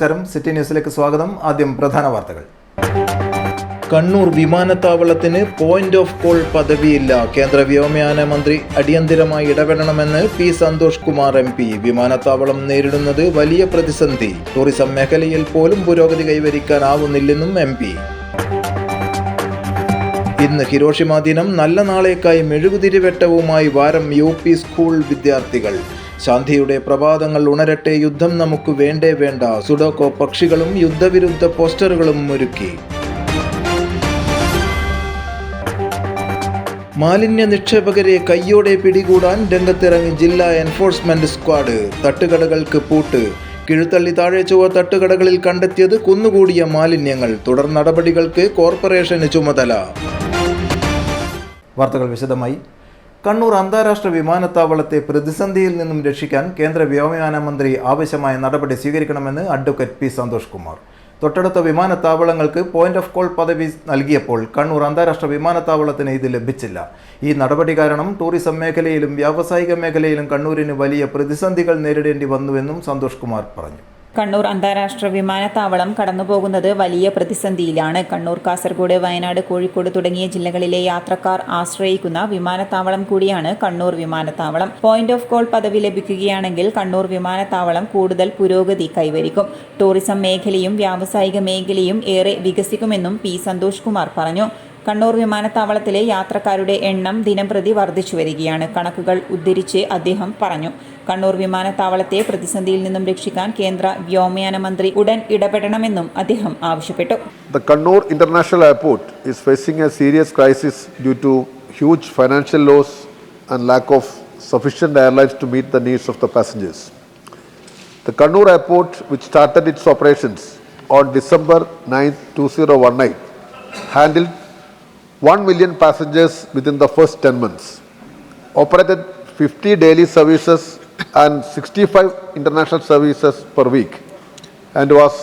നമസ്കാരം, സിറ്റി ന്യൂസിലേക്ക് സ്വാഗതം. ആദ്യം പ്രധാന വാർത്തകൾ. കണ്ണൂർ വിമാനത്താവളത്തിന് പോയിന്റ് ഓഫ് കോൾ പദവിയില്ല. കേന്ദ്ര വ്യോമയാന മന്ത്രി അടിയന്തരമായി ഇടപെടണമെന്ന് പി സന്തോഷ് കുമാർ MP. വിമാനത്താവളം നേരിടുന്നത് വലിയ പ്രതിസന്ധി. ടൂറിസം മേഖലയിൽ പോലും പുരോഗതി കൈവരിക്കാനാവുന്നില്ലെന്നും MP. ഇന്ന് ഹിരോഷിമ ദിനം. നല്ല നാളേക്കായി മെഴുകുതിരിവെട്ടവുമായി വാരം UP സ്കൂൾ വിദ്യാർത്ഥികൾ. ശാന്തിയുടെ പ്രഭാതങ്ങൾ ഉണരട്ടെ, യുദ്ധം നമുക്ക് വേണ്ടേ വേണ്ട. സുഡോക്കോ പക്ഷികളും യുദ്ധവിരുദ്ധ പോസ്റ്ററുകളും ഒരുക്കി. മാലിന്യ നിക്ഷേപകരെ കയ്യോടെ പിടികൂടാൻ രംഗത്തിറങ്ങി ജില്ലാ എൻഫോഴ്സ്മെന്റ് സ്ക്വാഡ്. തട്ടുകടകൾക്ക് പൂട്ട്. കിഴുത്തള്ളി താഴെ ചൊവ്വ തട്ടുകടകളിൽ കണ്ടെത്തിയത് കുന്നുകൂടിയ മാലിന്യങ്ങൾ. തുടർ നടപടികൾക്ക് കോർപ്പറേഷന് ചുമതല. വാർത്തകൾ വിശദമായി. കണ്ണൂർ അന്താരാഷ്ട്ര വിമാനത്താവളത്തെ പ്രതിസന്ധിയിൽ നിന്നും രക്ഷിക്കാൻ കേന്ദ്ര വ്യോമയാന മന്ത്രി ആവശ്യമായ നടപടി സ്വീകരിക്കണമെന്ന് അഡ്വക്കേറ്റ് പി സന്തോഷ് കുമാർ. തൊട്ടടുത്ത വിമാനത്താവളങ്ങൾക്ക് പോയിന്റ് ഓഫ് കോൾ പദവി നൽകിയപ്പോൾ കണ്ണൂർ അന്താരാഷ്ട്ര വിമാനത്താവളത്തിന് ഇത് ലഭിച്ചില്ല. ഈ നടപടി കാരണം ടൂറിസം മേഖലയിലും വ്യാവസായിക മേഖലയിലും കണ്ണൂരിന് വലിയ പ്രതിസന്ധികൾ നേരിടേണ്ടി വന്നുവെന്നും സന്തോഷ് കുമാർ പറഞ്ഞു. കണ്ണൂർ അന്താരാഷ്ട്ര വിമാനത്താവളം കടന്നുപോകുന്നത് വലിയ പ്രതിസന്ധിയിലാണ്. കണ്ണൂർ, കാസർഗോഡ്, വയനാട്, കോഴിക്കോട് തുടങ്ങിയ ജില്ലകളിലെ യാത്രക്കാർ ആശ്രയിക്കുന്ന വിമാനത്താവളം കൂടിയാണ് കണ്ണൂർ വിമാനത്താവളം. പോയിന്റ് ഓഫ് കോൾ പദവി ലഭിക്കുകയാണെങ്കിൽ കണ്ണൂർ വിമാനത്താവളം കൂടുതൽ പുരോഗതി കൈവരിക്കും. ടൂറിസം മേഖലയും വ്യാവസായിക മേഖലയും ഏറെ വികസിക്കുമെന്നും പി സന്തോഷ് കുമാർ പറഞ്ഞു. കണ്ണൂർ വിമാനത്താവളത്തിലെ യാത്രക്കാരുടെ എണ്ണം ദിനംപ്രതി വർദ്ധിച്ചു വരികയാണ്. കണക്കുകൾ ഉദ്ധരിച്ച് അദ്ദേഹം പറഞ്ഞു. കണ്ണൂർ വിമാനത്താവളത്തെ പ്രതിസന്ധിയിൽ നിന്നും രക്ഷിക്കാൻ കേന്ദ്ര വ്യോമയാന മന്ത്രി ഉടൻ ഇടപെടണമെന്നും അദ്ദേഹം ആവശ്യപ്പെട്ടു. The Kannur International Airport is facing a serious crisis due to huge financial loss and lack of sufficient airlines to meet the needs of the passengers. The Kannur Airport, which started its operations on December 9, 2019, handled 1 million passengers within the first 10 months, operated 50 daily services and 65 international services per week, and was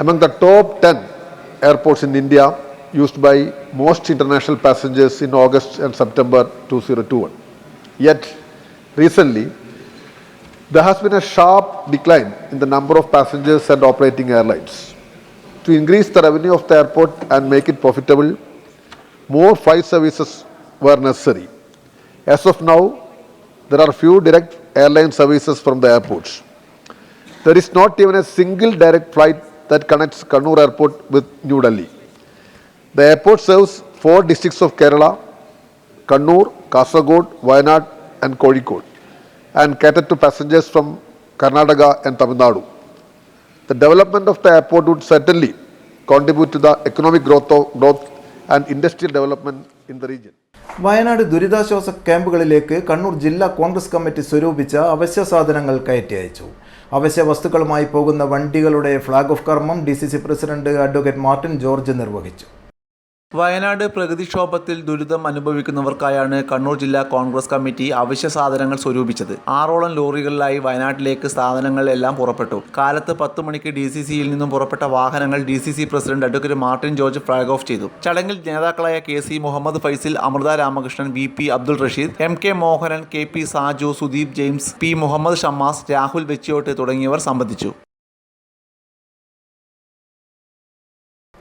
among the top 10 airports in India used by most international passengers in August and September 2021. Yet, recently, there has been a sharp decline in the number of passengers and operating airlines. To increase the revenue of the airport and make it profitable, more flight services were necessary. As of now, there are few direct airline services from the airports. There is not even a single direct flight that connects Kannur Airport with New Delhi. The airport serves 4 districts of Kerala: Kannur, Kasaragod, Wayanad and Kozhikode, and cater to passengers from Karnataka and Tamil Nadu. The development of the airport would certainly contribute to the economic growth and industrial development in the region. Wayanad ദുരിതാശ്വാസ ക്യാമ്പുകളിലേക്ക് കണ്ണൂർ ജില്ലാ Congress committee സ്വരൂപിച്ച അവശ്യ സാധനങ്ങൾ കയറ്റി അയച്ചു. അവശ്യ വസ്തുക്കളുമായി പോകുന്ന വണ്ടികളുടെ ഫ്ളാഗ് ഓഫ് കർമ്മം DCC president advocate Martin George നിർവഹിച്ചു. വയനാട് പ്രകൃതിക്ഷോഭത്തിൽ ദുരിതം അനുഭവിക്കുന്നവർക്കായാണ് കണ്ണൂർ ജില്ലാ കോൺഗ്രസ് കമ്മിറ്റി അവശ്യ സാധനങ്ങൾ സ്വരൂപിച്ചത്. 6ഓളം ലോറികളിലായി വയനാട്ടിലേക്ക് സാധനങ്ങൾ എല്ലാം പുറപ്പെട്ടു. കാലത്ത് 10 മണിക്ക് DCCയിൽ നിന്നും പുറപ്പെട്ട വാഹനങ്ങൾ DCC president advocate Martin George flag off ചെയ്തു. ചടങ്ങിൽ നേതാക്കളായ KC Muhammad Faisal, Amrutha Ramakrishnan, VP Abdul Rasheed, MK Mohanan, KP Saju, Sudeep James, P Muhammad Shammas, Rahul Vechiyot തുടങ്ങിയവർ സംബന്ധിച്ചു.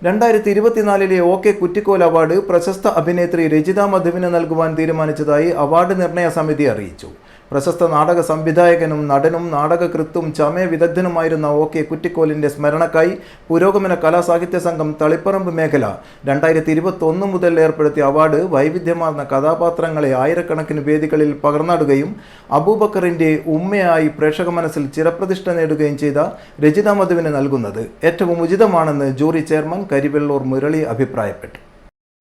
2024 OK കുറ്റിക്കോൽ അവാർഡ് പ്രശസ്ത അഭിനേത്രി രജിത മധുവിന് നൽകുവാൻ തീരുമാനിച്ചതായി അവാർഡ് നിർണയ സമിതി അറിയിച്ചു. പ്രശസ്ത നാടക സംവിധായകനും നടനും നാടകകൃത്തും ചമയ വിദഗ്ധനുമായിരുന്ന OK കുറ്റിക്കോലിൻ്റെ സ്മരണക്കായി പുരോഗമന കലാസാഹിത്യ സംഘം തളിപ്പറമ്പ് മേഖല 2021 മുതൽ ഏർപ്പെടുത്തിയ അവാർഡ് വൈവിധ്യമാർന്ന കഥാപാത്രങ്ങളെ ആയിരക്കണക്കിന് വേദികളിൽ പകർന്നാടുകയും അബൂബക്കറിൻ്റെ ഉമ്മയായി പ്രേക്ഷക മനസ്സിൽ ചിരപ്രതിഷ്ഠ നേടുകയും ചെയ്ത രജിത മധുവിന് നൽകുന്നത് ഏറ്റവും ഉചിതമാണെന്ന് ജൂറി ചെയർമാൻ കരിവെള്ളൂർ മുരളി അഭിപ്രായപ്പെട്ടു.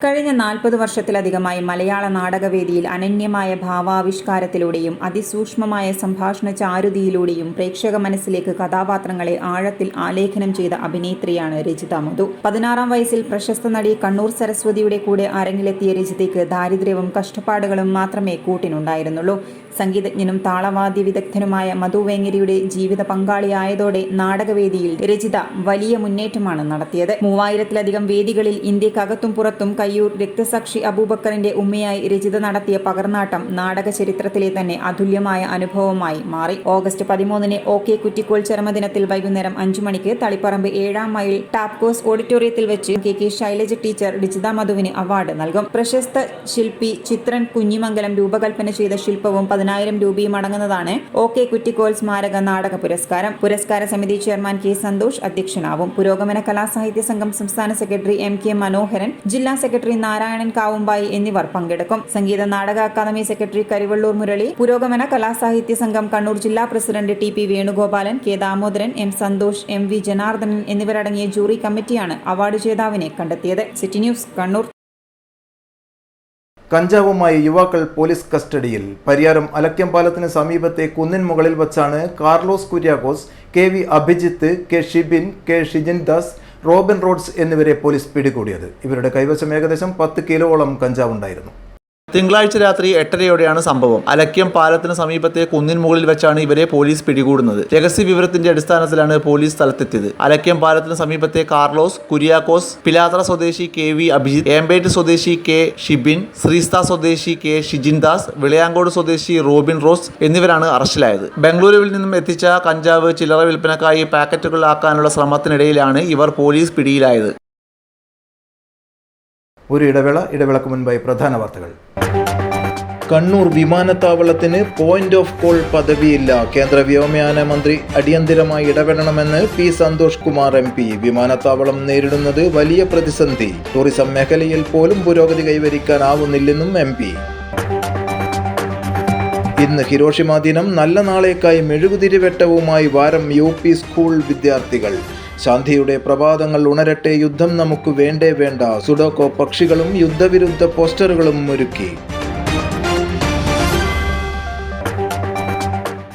കഴിഞ്ഞ 40 വർഷത്തിലധികമായി മലയാള നാടകവേദിയിൽ അനന്യമായ ഭാവാവിഷ്കാരത്തിലൂടെയും അതിസൂക്ഷ്മമായ സംഭാഷണ ചാരുതയിലൂടെയും പ്രേക്ഷക മനസ്സിലേക്ക് കഥാപാത്രങ്ങളെ ആഴത്തിൽ ആലേഖനം ചെയ്ത അഭിനേത്രിയാണ് രജിത മധു. 16-ാം വയസ്സിൽ പ്രശസ്ത നടി കണ്ണൂർ സരസ്വതിയുടെ കൂടെ അരങ്ങിലെത്തിയ രജിതയ്ക്ക് ദാരിദ്ര്യവും കഷ്ടപ്പാടുകളും മാത്രമേ കൂട്ടിനുണ്ടായിരുന്നുള്ളൂ. സംഗീതജ്ഞനും താളവാദ്യ വിദഗ്ധനുമായ മധു വേങ്ങരിയുടെ ജീവിത പങ്കാളിയായതോടെ നാടകവേദിയിൽ രചിത വലിയ മുന്നേറ്റമാണ് നടത്തിയത്. 3000-ലധികം വേദികളിൽ ഇന്ത്യക്കകത്തും പുറത്തും കയ്യൂർ രക്തസാക്ഷി അബൂബക്കറിന്റെ ഉമ്മയായി രചിത നടത്തിയ പകർന്നാട്ടം നാടക ചരിത്രത്തിലെ തന്നെ അതുല്യമായ അനുഭവമായി മാറി. ഓഗസ്റ്റ് 13-ന് OK കുറ്റിക്കോൽ ചരമദിനത്തിൽ വൈകുന്നേരം 5 മണിക്ക് തളിപ്പറമ്പ് 7-ാം മൈൽ ടാപ്കോസ് ഓഡിറ്റോറിയത്തിൽ വെച്ച് KK ശൈലജ ടീച്ചർ രചിത മധുവിന് അവാർഡ് നൽകും. പ്രശസ്ത ശില്പി ചിത്രൻ കുഞ്ഞിമംഗലം രൂപകൽപ്പന ചെയ്ത ശില്പവും 10,000 രൂപയും അടങ്ങുന്നതാണ് OK കുറ്റിക്കോൽ സ്മാരക നാടക പുരസ്കാരം. പുരസ്കാര സമിതി ചെയർമാൻ K സന്തോഷ് അധ്യക്ഷനാവും. പുരോഗമന കലാസാഹിത്യ സംഘം സംസ്ഥാന സെക്രട്ടറി MK മനോഹരൻ, ജില്ലാ സെക്രട്ടറി നാരായണൻ കാവുമ്പായി എന്നിവർ പങ്കെടുക്കും. സംഗീത നാടക അക്കാദമി സെക്രട്ടറി കരിവള്ളൂർ മുരളി, പുരോഗമന കലാസാഹിത്യ സംഘം കണ്ണൂർ ജില്ലാ president TP Venugopalan, K Damodaran, M Santhosh, MV Janardhanan എന്നിവരടങ്ങിയ ജൂറി കമ്മിറ്റിയാണ് അവാർഡ് ജേതാവിനെ കണ്ടെത്തിയത്. City news, Kannur. കഞ്ചാവുമായി യുവാക്കൾ പോലീസ് കസ്റ്റഡിയിൽ. പരിയാരം അലക്യം പാലത്തിന് സമീപത്തെ കുന്നിൻ മുകളിൽ വച്ചാണ് Carlos Kuriakose, KV Abhijith, K Shibin, K Shijin Das, Robin Rhodes എന്നിവരെ പോലീസ് പിടികൂടിയത്. ഇവരുടെ കൈവശം ഏകദേശം 10 കിലോയോളം കഞ്ചാവുണ്ടായിരുന്നു. തിങ്കളാഴ്ച രാത്രി 8:30-യോടെയാണ് സംഭവം. അലക്യം പാലത്തിന് സമീപത്തെ കുന്നിൻ മുകളിൽ വെച്ചാണ് ഇവരെ പോലീസ് പിടികൂടുന്നത്. രഹസ്യ വിവരത്തിന്റെ അടിസ്ഥാനത്തിലാണ് പോലീസ് സ്ഥലത്തെത്തിയത്. അലക്യം പാലത്തിന് സമീപത്തെ കാർലോസ് കുര്യാക്കോസ്, പിലാത്ര സ്വദേശി KV അഭിജിത്ത്, ഏമ്പേറ്റ് സ്വദേശി K ഷിബിൻ, ശ്രീസ്ത സ്വദേശി K ഷിജിൻ ദാസ്, വിളയാങ്കോട് സ്വദേശി റോബിൻ റോസ് എന്നിവരാണ് അറസ്റ്റിലായത്. ബംഗളൂരുവിൽ നിന്നും എത്തിച്ച കഞ്ചാവ് ചില്ലറ വിൽപ്പനക്കായി പാക്കറ്റുകളിലാക്കാനുള്ള ശ്രമത്തിനിടയിലാണ് ഇവർ പോലീസ് പിടിയിലായത്. ഒരു ഇടവേളക്ക് മുൻപായി പ്രധാന വാർത്തകൾ. കണ്ണൂർ വിമാനത്താവളത്തിന് പോയിന്റ് ഓഫ് കോൾ പദവിയില്ല. കേന്ദ്ര വ്യോമയാന മന്ത്രി അടിയന്തരമായി ഇടപെടണമെന്ന് P സന്തോഷ് കുമാർ MP. വിമാനത്താവളം നേരിടുന്നത് വലിയ പ്രതിസന്ധി. ടൂറിസം മേഖലയിൽ പോലും പുരോഗതി കൈവരിക്കാനാവുന്നില്ലെന്നും MP. ഇന്ന് ഹിരോഷിമ ദിനം. നല്ല നാളേക്കായി മെഴുകുതിരിവെട്ടവുമായി വാരം UP സ്കൂൾ വിദ്യാർത്ഥികൾ. ശാന്തിയുടെ പ്രഭാതങ്ങൾ ഉണരട്ടെ, യുദ്ധം നമുക്ക് വേണ്ടേ വേണ്ട. സുഡോക്കോ പക്ഷികളും യുദ്ധവിരുദ്ധ പോസ്റ്ററുകളും ഒരുക്കി.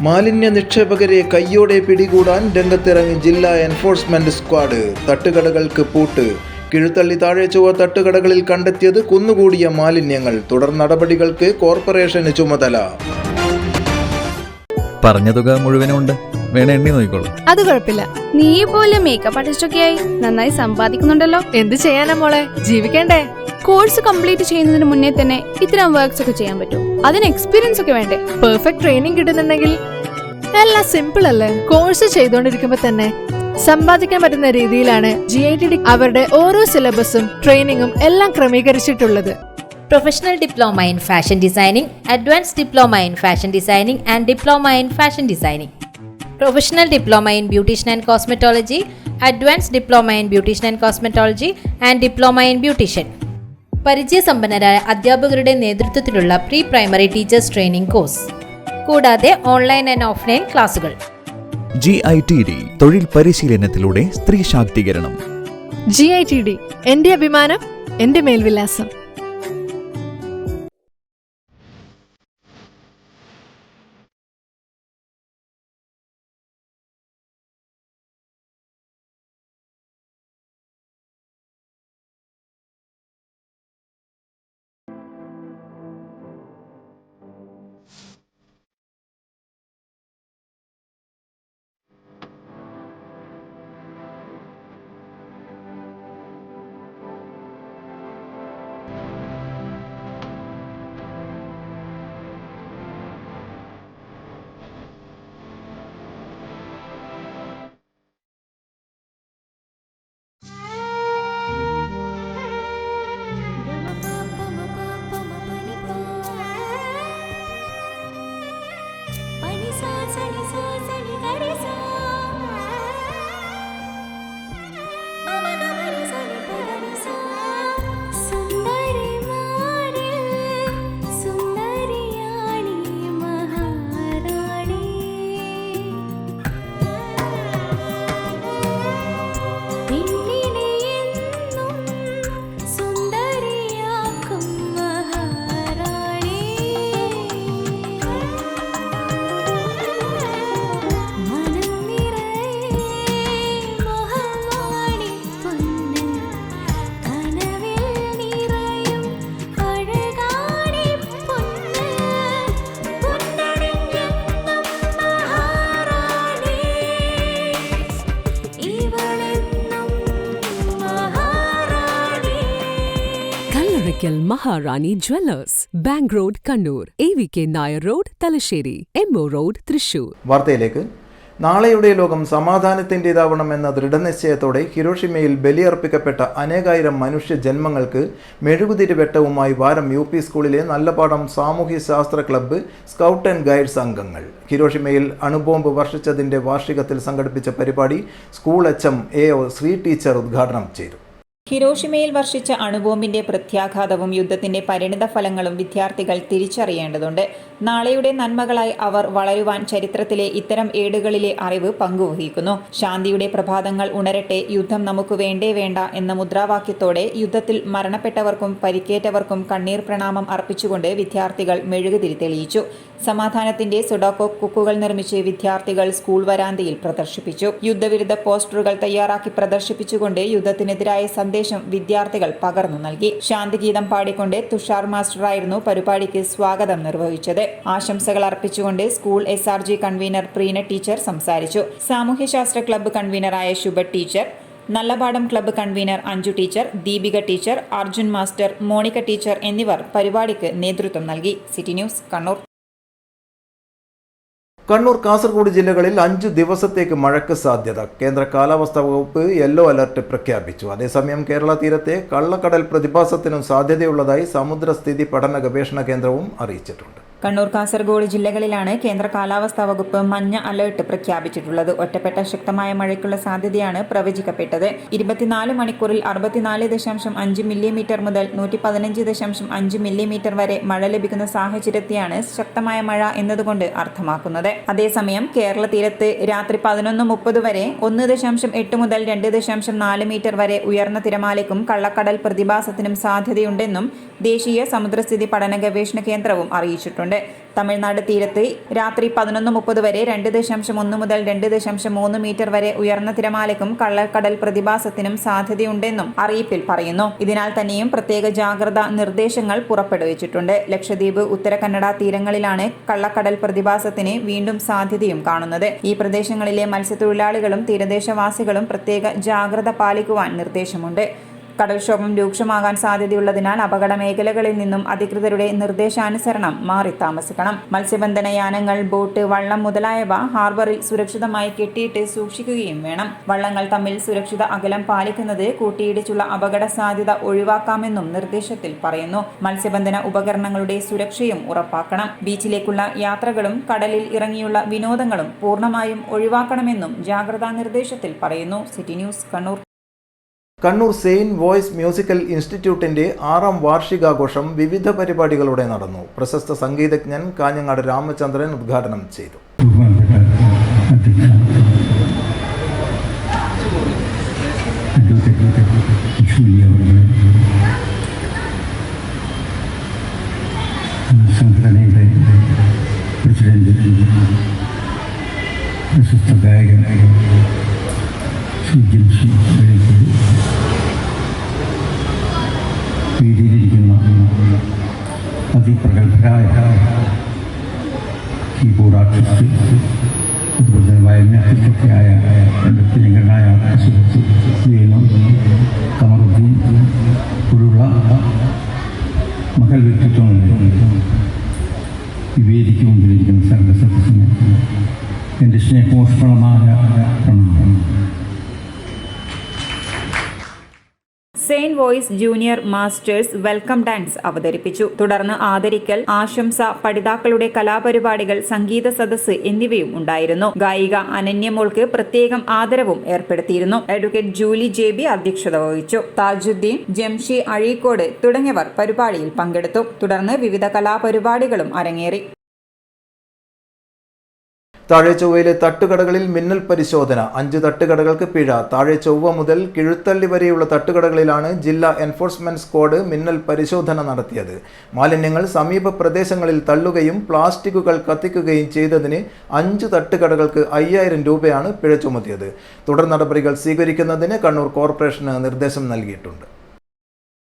മാലിന്യ നിക്ഷേപകരെ കയ്യോടെ പിടികൂടാൻ രംഗത്തിറങ്ങി ജില്ലാ എൻഫോഴ്സ്മെന്റ് സ്ക്വാഡ്. തട്ടുകടകൾക്ക് പൂട്ട്. കിഴുത്തള്ളി താഴെ ചൊവ്വ തട്ടുകടകളിൽ കണ്ടെത്തിയത് കുന്നുകൂടിയ മാലിന്യങ്ങൾ. തുടർ നടപടികൾക്ക് കോർപ്പറേഷന് ചുമതല. പറഞ്ഞ തുക മുഴുവനുണ്ട്, വേണേ എണ്ണി നോക്കിക്കോളൂ. അത് കുഴപ്പമില്ല. നീ പോലെ മേക്കപ്പ് ആർട്ടിസ്റ്റ് ഒക്കെ ആയി നന്നായി സമ്പാദിക്കുന്നുണ്ടല്ലോ. എന്ത് ചെയ്യാനാ മോളെ, ജീവിക്കണ്ടേ? കോഴ്സ് കംപ്ലീറ്റ് ചെയ്യുന്നതിന് മുന്നേ തന്നെ ഇത്തരം വർക്ക്സ് ഒക്കെ ചെയ്യാൻ പറ്റും. അതിന് എക്സ്പീരിയൻസ് ഒക്കെ വേണ്ടേ? പെർഫെക്റ്റ് ട്രെയിനിങ് കിട്ടുന്നുണ്ടെങ്കിൽ എല്ലാം സിമ്പിൾ അല്ലേ? കോഴ്സ് ചെയ്തോണ്ടിരിക്കുമ്പോ തന്നെ സമ്പാദിക്കാൻ പറ്റുന്ന രീതിയിലാണ് GITD അവരുടെ ഓരോ സിലബസും ട്രെയിനിങ്ങും എല്ലാം ക്രമീകരിച്ചിട്ടുള്ളത്. Professional Diploma in Fashion Designing, Advanced Diploma in Fashion Designing and Diploma in Fashion Designing. Professional Diploma in Beautician and Cosmetology, Advanced Diploma in Beautician and Cosmetology and Diploma in Beautician. പരിചയസമ്പന്നരായ അധ്യാപകരുടെ നേതൃത്വത്തിലുള്ള pre primary teachers training course, കൂടാതെ online and offline ക്ലാസുകൾ. GITD തൊഴിൽ പരിശീലനത്തിലൂടെ സ്ത്രീ ശാക്തീകരണം. GITD എന്റെ അഭിമാനം, എന്റെ മേൽവിലാസം. Arikal Maharani Jewellers, Bank Road, Kannur, AVK Nair Road, Talasheri, MO Road, Thrissur. വാർത്തയിലേക്ക്. നാളെയുടെ ലോകം സമാധാനത്തിൻ്റെതാവണമെന്ന ദൃഢനിശ്ചയത്തോടെ ഹിരോഷിമയിൽ ബലിയർപ്പിക്കപ്പെട്ട അനേകായിരം മനുഷ്യ ജന്മങ്ങൾക്ക് മെഴുകുതിരി വെട്ടവുമായി വാരം UP സ്കൂളിലെ നല്ലപാടം സാമൂഹ്യശാസ്ത്ര ക്ലബ്ബ് സ്കൗട്ട് ആൻഡ് ഗൈഡ്സ് അംഗങ്ങൾ. ഹിരോഷിമയിൽ അണുബോംബ് വർഷിച്ചതിൻ്റെ വാർഷികത്തിൽ സംഘടിപ്പിച്ച പരിപാടി school HM AO Sree teacher ഉദ്ഘാടനം ചെയ്തു. ഹിരോഷിമയിൽ വർഷിച്ച അണുബോംബിന്റെ പ്രത്യാഘാതവും യുദ്ധത്തിന്റെ പരിണിത ഫലങ്ങളും വിദ്യാർത്ഥികൾ തിരിച്ചറിയേണ്ടതുണ്ട്. നാളെയുടെ നന്മകളായി അവർ വളരുവാൻ ചരിത്രത്തിലെ ഇത്തരം ഏടുകളിലെ അറിവ് പങ്കുവഹിക്കുന്നു. ശാന്തിയുടെ പ്രഭാതങ്ങൾ ഉണരട്ടെ, യുദ്ധം നമുക്ക് വേണ്ടേ വേണ്ട എന്ന മുദ്രാവാക്യത്തോടെ യുദ്ധത്തിൽ മരണപ്പെട്ടവർക്കും പരിക്കേറ്റവർക്കും കണ്ണീർ പ്രണാമം അർപ്പിച്ചുകൊണ്ട് വിദ്യാർത്ഥികൾ മെഴുകുതിരി തെളിയിച്ചു. സമാധാനത്തിന്റെ സുഡോക്കോ കുക്കുകൾ നിർമ്മിച്ച് വിദ്യാർത്ഥികൾ സ്കൂൾ വരാന്തയിൽ പ്രദർശിപ്പിച്ചു. യുദ്ധവിരുദ്ധ പോസ്റ്ററുകൾ തയ്യാറാക്കി പ്രദർശിപ്പിച്ചുകൊണ്ട് യുദ്ധത്തിനെതിരായ സന്ദേശം വിദ്യാർത്ഥികൾ പകർന്നു നൽകി. ശാന്തിഗീതം പാടിക്കൊണ്ട് തുഷാർ മാസ്റ്ററായിരുന്നു പരിപാടിക്ക് സ്വാഗതം നിർവഹിച്ചത്. ആശംസകൾ അർപ്പിച്ചുകൊണ്ട് school SRG convener Preena teacher സംസാരിച്ചു. സാമൂഹ്യശാസ്ത്ര ക്ലബ്ബ് കൺവീനറായ Shubha teacher, Nallapadam club convener Anju teacher, Deepika teacher, Arjun master, Monica teacher എന്നിവർ പരിപാടിക്ക് നേതൃത്വം നൽകി. City news, Kannur. കണ്ണൂർ, കാസർഗോഡ് ജില്ലകളിൽ 5 ദിവസത്തേക്ക് മഴയ്ക്ക് സാധ്യത. കേന്ദ്ര കാലാവസ്ഥാ വകുപ്പ് യെല്ലോ അലർട്ട് പ്രഖ്യാപിച്ചു. അതേസമയം കേരള തീരത്തെ കള്ളക്കടൽ പ്രതിഭാസത്തിനും സാധ്യതയുള്ളതായി സമുദ്രസ്ഥിതി പഠന ഗവേഷണ കേന്ദ്രവും അറിയിച്ചിട്ടുണ്ട്. കണ്ണൂർ, കാസർഗോഡ് ജില്ലകളിലാണ് കേന്ദ്ര കാലാവസ്ഥാ വകുപ്പ് മഞ്ഞ അലർട്ട് പ്രഖ്യാപിച്ചിട്ടുള്ളത്. ഒറ്റപ്പെട്ട ശക്തമായ മഴയ്ക്കുള്ള സാധ്യതയാണ് പ്രവചിക്കപ്പെട്ടത്. 24 മണിക്കൂറിൽ 64.5 മില്ലിമീറ്റർ മുതൽ 115.5 മില്ലിമീറ്റർ വരെ മഴ ലഭിക്കുന്ന സാഹചര്യത്തെയാണ് ശക്തമായ മഴ എന്നതുകൊണ്ട് അർത്ഥമാക്കുന്നത്. അതേസമയം കേരള തീരത്ത് രാത്രി 11:30 വരെ 1.8 മുതൽ 2.4 മീറ്റർ വരെ ഉയർന്ന തിരമാലയ്ക്കും കള്ളക്കടൽ പ്രതിഭാസത്തിനും സാധ്യതയുണ്ടെന്നും ദേശീയ സമുദ്രസ്ഥിതി പഠന ഗവേഷണ കേന്ദ്രവും അറിയിച്ചിട്ടുണ്ട്. തമിഴ്നാട് തീരത്ത് രാത്രി 11:30 വരെ 2.1 മുതൽ 2.3 മീറ്റർ വരെ ഉയർന്ന തിരമാലയ്ക്കും കള്ളക്കടൽ പ്രതിഭാസത്തിനും സാധ്യതയുണ്ടെന്നും അറിയിപ്പിൽ പറയുന്നു. ഇതിനാൽ തന്നെയും പ്രത്യേക ജാഗ്രതാ നിർദ്ദേശങ്ങൾ പുറപ്പെടുവിച്ചിട്ടുണ്ട്. ലക്ഷദ്വീപ്, ഉത്തര കന്നഡ തീരങ്ങളിലാണ് കള്ളക്കടൽ പ്രതിഭാസത്തിന് വീണ്ടും സാധ്യതയും കാണുന്നത്. ഈ പ്രദേശങ്ങളിലെ മത്സ്യത്തൊഴിലാളികളും തീരദേശവാസികളും പ്രത്യേക ജാഗ്രത പാലിക്കുവാൻ നിർദ്ദേശമുണ്ട്. കടൽക്ഷോഭം രൂക്ഷമാകാൻ സാധ്യതയുള്ളതിനാൽ അപകട മേഖലകളിൽ നിന്നും അധികൃതരുടെ നിർദ്ദേശാനുസരണം മാറി താമസിക്കണം. മത്സ്യബന്ധന യാനങ്ങൾ, ബോട്ട്, വള്ളം മുതലായവ ഹാർബറിൽ സുരക്ഷിതമായി കെട്ടിയിട്ട് സൂക്ഷിക്കുകയും വേണം. വള്ളങ്ങൾ തമ്മിൽ സുരക്ഷിത അകലം പാലിക്കുന്നത് കൂട്ടിയിടിച്ചുള്ള അപകട സാധ്യത ഒഴിവാക്കാമെന്നും നിർദ്ദേശത്തിൽ പറയുന്നു. മത്സ്യബന്ധന ഉപകരണങ്ങളുടെ സുരക്ഷയും ഉറപ്പാക്കണം. ബീച്ചിലേക്കുള്ള യാത്രകളും കടലിൽ ഇറങ്ങിയുള്ള വിനോദങ്ങളും പൂർണ്ണമായും ഒഴിവാക്കണമെന്നും ജാഗ്രതാ നിർദ്ദേശത്തിൽ പറയുന്നു. City news, Kannur. Kannur Saint voice musical ഇൻസ്റ്റിറ്റ്യൂട്ടിന്റെ 6ാം വാർഷികാഘോഷം വിവിധ പരിപാടികളോടെ നടന്നു. പ്രശസ്ത സംഗീതജ്ഞൻ കാഞ്ഞങ്ങാട് രാമചന്ദ്രൻ ഉദ്ഘാടനം ചെയ്തു. സംഘടനയുടെ പ്രസിഡന്റ്, പ്രശസ്ത ഗായകനായ വേദിയിലിരിക്കുന്ന അതിപ്രഗത്ഭരായ കീബോർഡ് ആർട്ടിസ്റ്റ്, അതുപോലെ തന്നെ വയലിനൊക്കെയായ എൻ്റെ പ്രിയങ്കരനായ സുഹൃത്ത് വേണു, കമറുദ്ദീൻ പോലുള്ള മകൾ വ്യക്തിത്വങ്ങൾ ഈ വേദിക്ക് മുമ്പിലിരിക്കുന്ന സർവസദസ്സിന് എൻ്റെ സ്നേഹോഷ്മളമായ പ്രണാമം. Saint voice junior masters welcome dance അവതരിപ്പിച്ചു. തുടർന്ന് ആദരിക്കൽ, ആശംസ, പഠിതാക്കളുടെ കലാപരിപാടികൾ, സംഗീത സദസ്സ് എന്നിവയും ഉണ്ടായിരുന്നു. ഗായിക അനന്യമോൾക്ക് പ്രത്യേകം ആദരവും ഏർപ്പെടുത്തിയിരുന്നു. അഡ്വക്കേറ്റ് ജൂലി JB അധ്യക്ഷത വഹിച്ചു. താജുദ്ദീൻ, ജംഷി അഴീക്കോട് തുടങ്ങിയവർ പരിപാടിയിൽ പങ്കെടുത്തു. തുടർന്ന് വിവിധ കലാപരിപാടികളും അരങ്ങേറി. താഴെ ചൊവ്വയിലെ തട്ടുകടകളിൽ മിന്നൽ പരിശോധന. 5 തട്ടുകടകൾക്ക് പിഴ. താഴെ ചൊവ്വ മുതൽ കിഴുത്തള്ളി വരെയുള്ള തട്ടുകടകളിലാണ് ജില്ലാ എൻഫോഴ്സ്മെന്റ് സ്ക്വാഡ് മിന്നൽ പരിശോധന നടത്തിയത്. മാലിന്യങ്ങൾ സമീപ പ്രദേശങ്ങളിൽ തള്ളുകയും പ്ലാസ്റ്റിക്കുകൾ കത്തിക്കുകയും ചെയ്തതിന് 5 തട്ടുകടകൾക്ക് 5000 രൂപയാണ് പിഴ ചുമത്തിയത്. തുടർ നടപടികൾ സ്വീകരിക്കുന്നതിന് കണ്ണൂർ കോർപ്പറേഷന് നിർദ്ദേശം നൽകിയിട്ടുണ്ട്.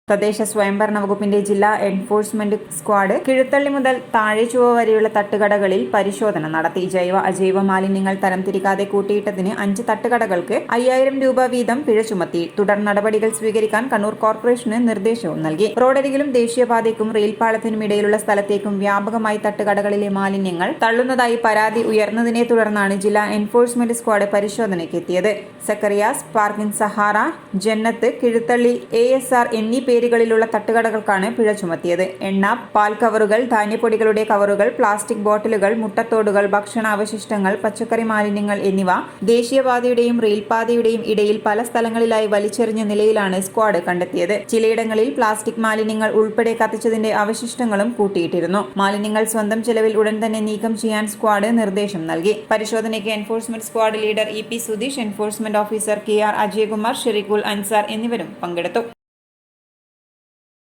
തദ്ദേശ സ്വയംഭരണ വകുപ്പിന്റെ ജില്ലാ എൻഫോഴ്സ്മെന്റ് സ്ക്വാഡ് കിഴുത്തള്ളി മുതൽ താഴെചുവ വരെയുള്ള തട്ടുകടകളിൽ പരിശോധന നടത്തി. ജൈവ അജൈവ മാലിന്യങ്ങൾ തരംതിരിക്കാതെ കൂട്ടിയിട്ടതിന് 5 തട്ടുകടകൾക്ക് 5000 രൂപ വീതം പിഴ ചുമത്തി. തുടർ നടപടികൾ സ്വീകരിക്കാൻ കണ്ണൂർ കോർപ്പറേഷന് നിർദ്ദേശവും നൽകി. റോഡരികിലും ദേശീയപാതയ്ക്കും റെയിൽപാളത്തിനും ഇടയിലുള്ള സ്ഥലത്തേക്കും വ്യാപകമായി തട്ടുകടകളിലെ മാലിന്യങ്ങൾ തള്ളുന്നതായി പരാതി ഉയർന്നതിനെ തുടർന്നാണ് ജില്ലാ എൻഫോഴ്സ്മെന്റ് സ്ക്വാഡ് പരിശോധനയ്ക്ക് എത്തിയത്. സക്കറിയാസ്, പാർക്കിൻ സഹാറ, ജന്നത്ത്, കിഴുത്തള്ളി, ASR എന്നീ പേരുകളിലുള്ള തട്ടുകടകൾക്കാണ് പിഴ ചുമത്തിയത്. എണ്ണ, പാൽ കവറുകൾ, ധാന്യപ്പൊടികളുടെ കവറുകൾ, പ്ലാസ്റ്റിക് ബോട്ടിലുകൾ, മുട്ടത്തോടുകൾ, ഭക്ഷണാവശിഷ്ടങ്ങൾ, പച്ചക്കറി മാലിന്യങ്ങൾ എന്നിവ ദേശീയപാതയുടെയും റെയിൽപാതയുടെയും ഇടയിൽ പല സ്ഥലങ്ങളിലായി വലിച്ചെറിഞ്ഞ നിലയിലാണ് സ്ക്വാഡ് കണ്ടെത്തിയത്. ചിലയിടങ്ങളിൽ പ്ലാസ്റ്റിക് മാലിന്യങ്ങൾ ഉൾപ്പെടെ കത്തിച്ചതിന്റെ അവശിഷ്ടങ്ങളും കൂട്ടിയിട്ടിരുന്നു. മാലിന്യങ്ങൾ സ്വന്തം ചെലവിൽ ഉടൻ തന്നെ നീക്കം ചെയ്യാൻ സ്ക്വാഡ് നിർദ്ദേശം നൽകി. പരിശോധനയ്ക്ക് enforcement squad leader EP Sudheesh, enforcement officer KR Ajaykumar, Sherikhul Ansar എന്നിവരും പങ്കെടുത്തു.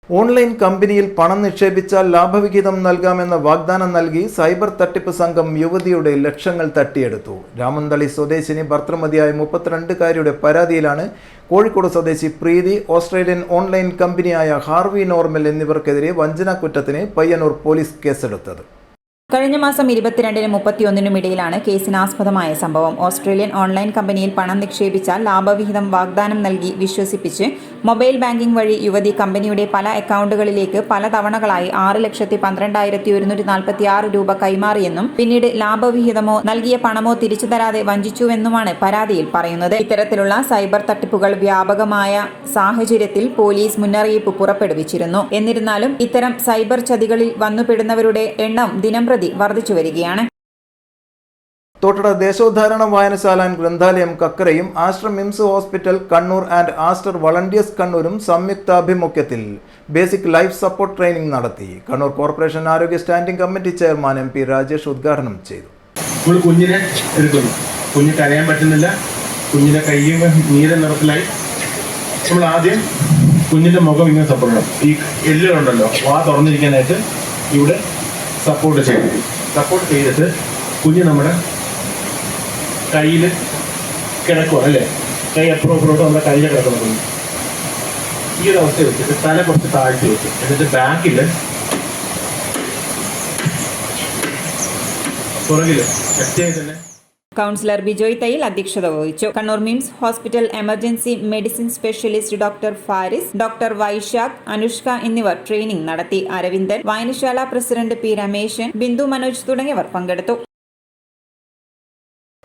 ഓൺലൈൻ കമ്പനിയിൽ പണം നിക്ഷേപിച്ചാൽ ലാഭവിഹിതം നൽകാമെന്ന വാഗ്ദാനം നൽകി സൈബർ തട്ടിപ്പ് സംഘം യുവതിയുടെ ലക്ഷങ്ങൾ തട്ടിയെടുത്തു. രാമന്തളി സ്വദേശിനി ഭർത്തൃമതിയായ 32കാരിയുടെ പരാതിയിലാണ് കോഴിക്കോട് സ്വദേശി പ്രീതി, ഓസ്ട്രേലിയൻ ഓൺലൈൻ കമ്പനിയായ ഹാർവി നോർമൽ എന്നിവർക്കെതിരെ വഞ്ചനാക്കുറ്റത്തിന് പയ്യന്നൂർ പോലീസ് കേസെടുത്തത്. കഴിഞ്ഞ മാസം 22-നും 31-നും ഇടയിലാണ് കേസിനാസ്പദമായ സംഭവം. ഓസ്ട്രേലിയൻ ഓൺലൈൻ കമ്പനിയിൽ പണം നിക്ഷേപിച്ചാൽ ലാഭവിഹിതം വാഗ്ദാനം നൽകി വിശ്വസിപ്പിച്ച് മൊബൈൽ ബാങ്കിംഗ് വഴി യുവതി കമ്പനിയുടെ പല അക്കൗണ്ടുകളിലേക്ക് പല തവണകളായി 6,12,146 രൂപ കൈമാറിയെന്നും പിന്നീട് ലാഭവിഹിതമോ നൽകിയ പണമോ തിരിച്ചു തരാതെ വഞ്ചിച്ചുവെന്നുമാണ് പരാതിയിൽ പറയുന്നത്. ഇത്തരത്തിലുള്ള സൈബർ തട്ടിപ്പുകൾ വ്യാപകമായ സാഹചര്യത്തിൽ പോലീസ് മുന്നറിയിപ്പ് പുറപ്പെടുവിച്ചിരുന്നു. എന്നിരുന്നാലും ഇത്തരം സൈബർ ചതികളിൽ വന്നുപെടുന്നവരുടെ എണ്ണം ദിനംപ്രതി വർദ്ധിച്ചു വരികയാണ്. തോട്ടട ദേശോദ്ധാരണ വായനശാല ഗ്രന്ഥാലയം കക്കരയും Aster MIMS hospital Kannur and Aster volunteers കണ്ണൂരും സംയുക്താഭിമുഖ്യത്തിൽ ബേസിക് ലൈഫ് സപ്പോർട്ട് ട്രെയിനിംഗ് നടത്തി. കണ്ണൂർ കോർപ്പറേഷൻ ആരോഗ്യ standing committee chairman MP Rajesh ഉദ്ഘാടനം ചെയ്തു. നമ്മൾ കുഞ്ഞിനെ എടുക്കുന്നു, കുഞ്ഞ് കരയാൻ പറ്റുന്നില്ല, കുഞ്ഞിന്റെ കയ്യും നീല നിറത്തിലായി. നമ്മൾ ആദ്യം കുഞ്ഞിന്റെ മുഖം ഇങ്ങനെ സപ്പോർട്ട് ചെയ്യണം. ഈ എല്ലുകളുണ്ടല്ലോ വാ തുറന്നിരിക്കാനായിട്ട് ഇവിടെ സപ്പോർട്ട് ചെയ്തിട്ട് കുഞ്ഞ് നമ്മുടെ കയ്യിൽ കിടക്കുക അല്ലേ, കൈ അപ്പുറത്തോട്ട് നമ്മുടെ കയ്യിൽ കിടക്കണം. കുഞ്ഞ് ഈ ഒരു അവസ്ഥ വെച്ചിട്ട് തല കുറച്ച് താഴ്ത്തി വെക്കും. എന്നിട്ട് ബാക്കിൽ പുറകിൽ മറ്റേ തന്നെ കൗൺസിലർ ബിജോയ് തയ്യിൽ അധ്യക്ഷത വഹിച്ചു. Kannur MIMS hospital emergency medicine specialist doctor Faris, doctor Vaishakh, Anushka എന്നിവർ ട്രെയിനിംഗ് നടത്തി. അരവിന്ദൻ, വായനശാല പ്രസിഡന്റ് P രമേശൻ, ബിന്ദു മനോജ് തുടങ്ങിയവർ പങ്കെടുത്തു.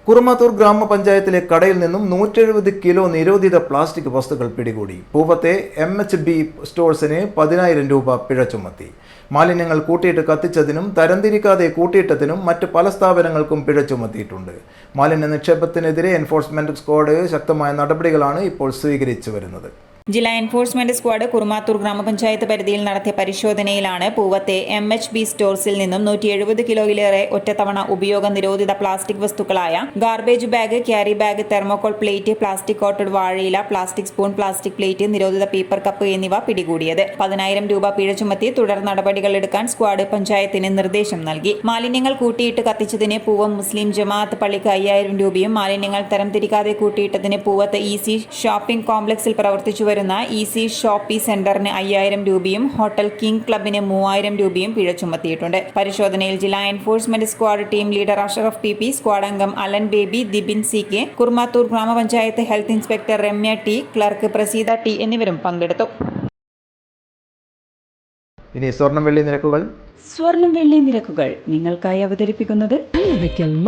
കുറുമാത്തൂർ ഗ്രാമപഞ്ചായത്തിലെ കടയിൽ നിന്നും 170 കിലോ നിരോധിത പ്ലാസ്റ്റിക് വസ്തുക്കൾ പിടികൂടി. പൂവത്തെ MHB സ്റ്റോഴ്സിന് 10,000 രൂപ പിഴ ചുമത്തി. മാലിന്യങ്ങൾ കൂട്ടിയിട്ട് കത്തിച്ചതിനും തരംതിരിക്കാതെ കൂട്ടിയിട്ടതിനും മറ്റ് പല സ്ഥാപനങ്ങൾക്കും പിഴ ചുമത്തിയിട്ടുണ്ട്. മാലിന്യ നിക്ഷേപത്തിനെതിരെ എൻഫോഴ്സ്മെന്റ് സ്ക്വാഡ് ശക്തമായ നടപടികളാണ് ഇപ്പോൾ സ്വീകരിച്ചു വരുന്നത്. ജില്ലാ എൻഫോഴ്സ്മെന്റ് സ്ക്വാഡ് കുറുമാത്തൂർ ഗ്രാമപഞ്ചായത്ത് പരിധിയിൽ നടത്തിയ പരിശോധനയിലാണ് പൂവത്തെ MHB സ്റ്റോഴ്സിൽ നിന്നും 170 കിലോയിലേറെ ഒറ്റത്തവണ ഉപയോഗ നിരോധിത പ്ലാസ്റ്റിക് വസ്തുക്കളായ garbage bag, carry bag, thermocol plate, plastic coated വാഴയില, പ്ലാസ്റ്റിക് സ്പൂൺ, പ്ലാസ്റ്റിക് പ്ലേറ്റ്, നിരോധിത പേപ്പർ കപ്പ് എന്നിവ പിടികൂടിയത്. 10,000 രൂപ പിഴ ചുമത്തി തുടർ നടപടികൾ എടുക്കാൻ സ്ക്വാഡ് പഞ്ചായത്തിന് നിർദ്ദേശം നൽകി. മാലിന്യങ്ങൾ കൂട്ടിയിട്ട് കത്തിച്ചതിന് പൂവം മുസ്ലിം ജമാഅത്ത് പള്ളിക്ക് 5,000 രൂപയും മാലിന്യങ്ങൾ തരംതിരിക്കാതെ കൂട്ടിയിട്ടതിന് പൂവത്ത് EC ഷോപ്പിംഗ് കോംപ്ലക്സിൽ പ്രവർത്തിച്ചു വരുന്ന EC ഷോപ്പി സെന്ററിന് 5,000 രൂപയും ഹോട്ടൽ കിങ് ക്ലബിന് 3,000 രൂപയും പിഴ ചുമത്തിയിട്ടുണ്ട്. പരിശോധനയിൽ ജില്ലാ enforcement squad team leader Ashraf PP, squad അംഗം അലൻ ബേബി, ദിബിൻ CK, കുറുമാത്തൂർ ഗ്രാമപഞ്ചായത്ത് health inspector Ramya T, clerk Praseetha T എന്നിവരും പങ്കെടുത്തു. ഇനി സ്വർണം വെള്ളി നിരക്കുകൾ നിങ്ങൾക്കായി അവതരിപ്പിക്കുന്നത്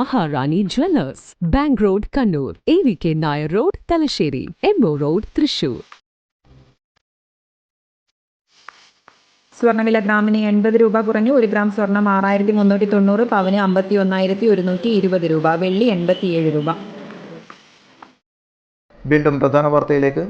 Maharani jewellers, bank road Kannur, AVK Nair road Thalassery, MO road Thrissur. സ്വർണ്ണവില ഗ്രാമിന് 80 രൂപ കുറഞ്ഞു. 1 ഗ്രാം സ്വർണം 6,390, പവന് 51,120 രൂപ, വെള്ളി 87 രൂപ. വീണ്ടും പ്രധാന വാർത്തയിലേക്ക്.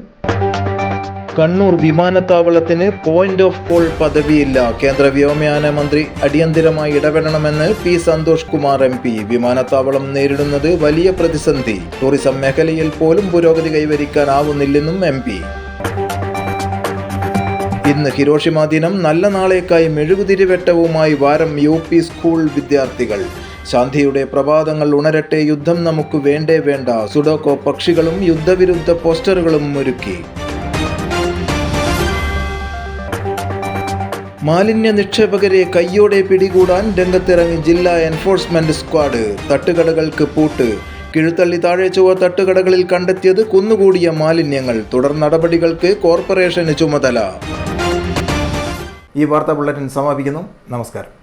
കണ്ണൂർ വിമാനത്താവളത്തിന് പോയിന്റ് ഓഫ് കോൾ പദവിയില്ല. കേന്ദ്ര വ്യോമയാന മന്ത്രി അടിയന്തരമായി ഇടപെടണമെന്ന് P സന്തോഷ് കുമാർ MP. വിമാനത്താവളം നേരിടുന്നത് വലിയ പ്രതിസന്ധി. ടൂറിസം മേഖലയിൽ പോലും പുരോഗതി കൈവരിക്കാനാവുന്നില്ലെന്നും MP. ഇന്ന് ഹിരോഷിമ ദിനം. നല്ല നാളേക്കായി മെഴുകുതിരിവെട്ടവുമായി വാരം UP സ്കൂൾ വിദ്യാർത്ഥികൾ. ശാന്തിയുടെ പ്രഭാതങ്ങൾ ഉണരട്ടെ, യുദ്ധം നമുക്ക് വേണ്ടേ വേണ്ട. സുഡോക്കോ പക്ഷികളും യുദ്ധവിരുദ്ധ പോസ്റ്ററുകളും ഒരുക്കി. മാലിന്യ നിക്ഷേപകരെ കയ്യോടെ പിടികൂടാൻ രംഗത്തിറങ്ങി ജില്ലാ എൻഫോഴ്സ്മെന്റ് സ്ക്വാഡ്. തട്ടുകടകൾക്ക് പൂട്ട്. കിഴുത്തള്ളി താഴെ ചൊവ്വ തട്ടുകടകളിൽ കണ്ടെത്തിയത് കുന്നുകൂടിയ മാലിന്യങ്ങൾ. തുടർ നടപടികൾക്ക് കോർപ്പറേഷന് ചുമതല. ഈ വാർത്താ ബുള്ളറ്റിൻ സമാപിക്കുന്നു. നമസ്കാരം.